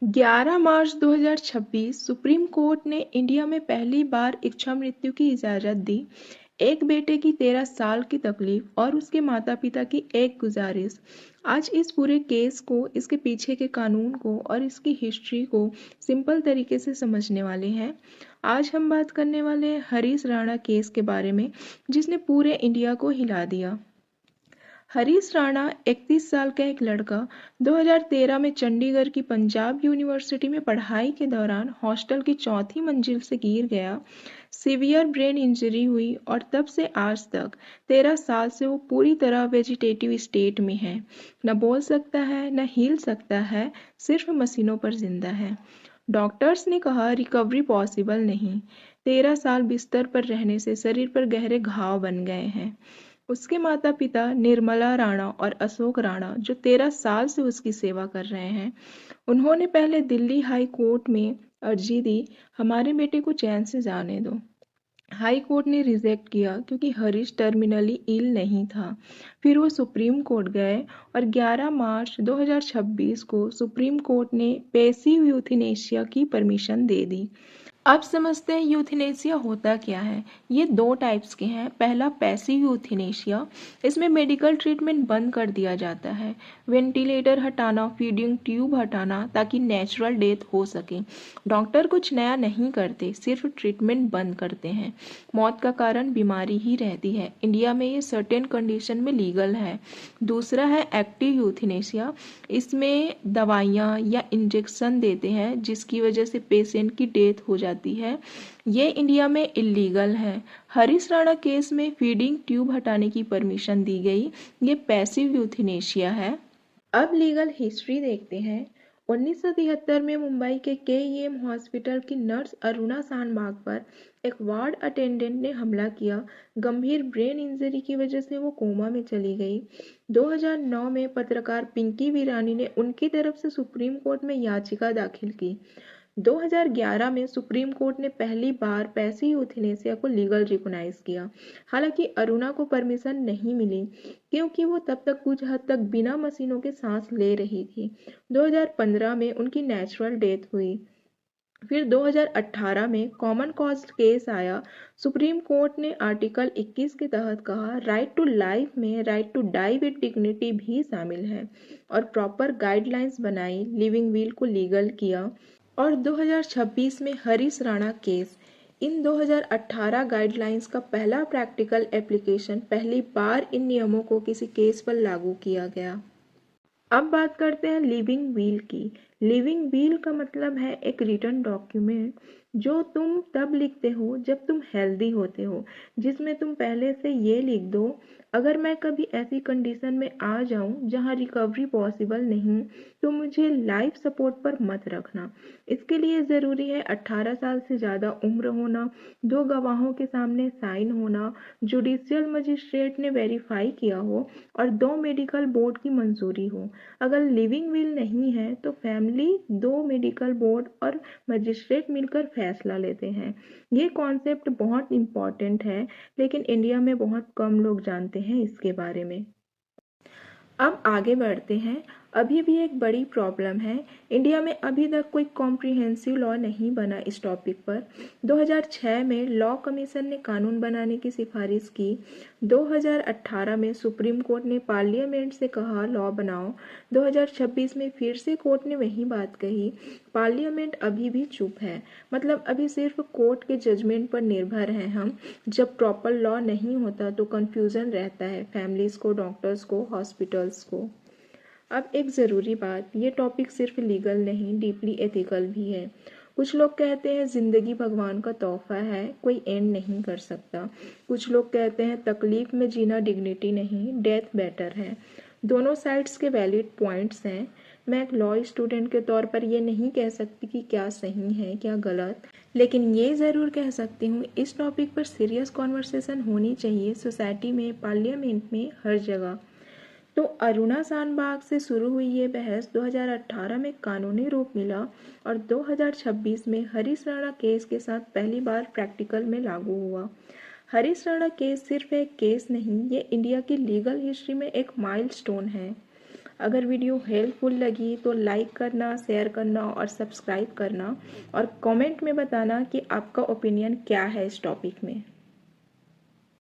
11 मार्च 2026 supreme court ने India में पहली बार इच्छा मृत्यु की इजाजत दी। एक बेटे की 13 साल की तकलीफ और उसके माता पिता की एक गुजारिश। आज इस पूरे केस को, इसके पीछे के कानून को और इसकी हिस्ट्री को सिंपल तरीके से समझने वाले हैं। आज हम बात करने वाले हैं हरीश राणा केस के बारे में, जिसने पूरे इंडिया को हिला दिया। हरीश राणा 31 साल का एक लड़का 2013 में चंडीगढ़ की पंजाब यूनिवर्सिटी में पढ़ाई के दौरान हॉस्टल की चौथी मंजिल से गिर गया। सीवियर ब्रेन इंजरी हुई और तब से आज तक 13 साल से वो पूरी तरह वेजिटेटिव स्टेट में है। न बोल सकता है, न हिल सकता है, सिर्फ मशीनों पर जिंदा है। डॉक्टर्स ने कहा रिकवरी पॉसिबल नहीं। 13 साल बिस्तर पर रहने से शरीर पर गहरे घाव बन गए हैं। उसके माता पिता निर्मला राणा और अशोक राणा, जो 13 साल से उसकी सेवा कर रहे हैं, उन्होंने पहले दिल्ली हाई कोर्ट में अर्जी दी, हमारे बेटे को चैन से जाने दो। हाई कोर्ट ने रिजेक्ट किया क्योंकि हरीश टर्मिनली इल नहीं था। फिर वो सुप्रीम कोर्ट गए और 11 मार्च 2026 को सुप्रीम कोर्ट ने पैसिव यूथनेशिया की परमिशन दे दी। अब समझते हैं यूथनेशिया होता क्या है। ये दो टाइप्स के हैं। पहला पैसिव यूथनेशिया, इसमें मेडिकल ट्रीटमेंट बंद कर दिया जाता है। वेंटिलेटर हटाना, फीडिंग ट्यूब हटाना, ताकि नेचुरल डेथ हो सके। डॉक्टर कुछ नया नहीं करते, सिर्फ ट्रीटमेंट बंद करते हैं। मौत का कारण बीमारी ही रहती है। इंडिया में ये सर्टेन कंडीशन में लीगल है। दूसरा है एक्टिव यूथनेशिया, इसमें दवाइयाँ या इंजेक्शन देते हैं जिसकी वजह से पेशेंट की डेथ हो जाती है। ये इंडिया में इलीगल है। हरीश राणा केस में फीडिंग ट्यूब हटाने की परमिशन दी गई। ये पैसिव यूथनेशिया है। अब लीगल हिस्ट्री देखते हैं। 1973 में मुंबई के केईएम हॉस्पिटल की नर्स अरुणा शानबाग पर एक वार्ड अटेंडेंट ने हमला किया। गंभीर ब्रेन इंजरी की वजह से वो कोमा में चली गई। 2009 में पत्रकार पिंकी वीरानी ने उनकी तरफ से सुप्रीम कोर्ट में याचिका दाखिल की। 2011 में सुप्रीम कोर्ट ने पहली बार पैसिव यूथनेशिया को लीगल रिकॉग्नाइज किया। हालांकि अरुणा को परमिशन नहीं मिली क्योंकि वो तब तक कुछ हद तक बिना मशीनों के सांस ले रही थी। 2015 में उनकी नेचुरल डेथ हुई। फिर 2018 में कॉमन कॉज केस आया। सुप्रीम कोर्ट ने आर्टिकल 21 के तहत कहा राइट टू लाइफ में right to die with dignity भी शामिल है और प्रॉपर गाइडलाइंस बनाई, लिविंग विल को लीगल किया। और 2026 में हरीश राणा केस, इन 2018 गाइडलाइंस का पहला प्रैक्टिकल एप्लीकेशन पहली बार इन नियमों को किसी केस पर लागू किया गया। अब बात करते हैं लिविंग विल की। लिविंग विल का मतलब है एक रिटन डॉक्यूमेंट जो तुम तब लिखते हो जब तुम हेल्दी होते हो, जिसमें तुम पहले से ये लिख दो अगर मैं कभी ऐसी कंडीशन में आ जाऊं जहां रिकवरी पॉसिबल नहीं तो मुझे लाइफ सपोर्ट पर मत रखना। इसके लिए ज़रूरी है 18 साल से ज़्यादा उम्र होना, 2 गवाहों के सामने साइन होना, जुडिशियल मजिस्ट्रेट ने वेरीफाई किया हो और 2 मेडिकल बोर्ड की मंजूरी हो। अगर लिविंग विल नहीं है तो फैमिली, 2 मेडिकल बोर्ड और मजिस्ट्रेट मिलकर फैसला लेते हैं। ये कॉन्सेप्ट बहुत इम्पॉर्टेंट है, लेकिन इंडिया में बहुत कम लोग जानते हैं इसके बारे में। अब आगे बढ़ते हैं। अभी भी एक बड़ी प्रॉब्लम है। इंडिया में अभी तक कोई कॉम्प्रिहेंसिव लॉ नहीं बना इस टॉपिक पर। 2006 में लॉ कमीशन ने कानून बनाने की सिफारिश की। 2018 में सुप्रीम कोर्ट ने पार्लियामेंट से कहा लॉ बनाओ। 2026 में फिर से कोर्ट ने वही बात कही। पार्लियामेंट अभी भी चुप है। मतलब अभी सिर्फ कोर्ट के जजमेंट पर निर्भर हैं हम। जब प्रॉपर लॉ नहीं होता तो कंफ्यूजन रहता है फैमिलीज को, डॉक्टर्स को, हॉस्पिटल्स को। अब एक ज़रूरी बात, ये टॉपिक सिर्फ लीगल नहीं, डीपली एथिकल भी है। कुछ लोग कहते हैं ज़िंदगी भगवान का तोहफा है, कोई एंड नहीं कर सकता। कुछ लोग कहते हैं तकलीफ में जीना डिग्निटी नहीं, डेथ बेटर है। दोनों साइड्स के वैलिड पॉइंट्स हैं। मैं एक लॉ स्टूडेंट के तौर पर ये नहीं कह सकती कि क्या सही है क्या गलत, लेकिन ये ज़रूर कह सकती हूँ इस टॉपिक पर सीरियस कॉन्वर्सेशन होनी चाहिए सोसाइटी में, पार्लियामेंट में, हर जगह। तो अरुणा शानबाग से शुरू हुई ये बहस 2018 में कानूनी रूप मिला और 2026 में हरीश राणा केस के साथ पहली बार प्रैक्टिकल में लागू हुआ। हरीश राणा केस सिर्फ एक केस नहीं, ये इंडिया की लीगल हिस्ट्री में एक माइलस्टोन है। अगर वीडियो हेल्पफुल लगी तो लाइक करना, शेयर करना और सब्सक्राइब करना, और कमेंट में बताना कि आपका ओपिनियन क्या है इस टॉपिक में।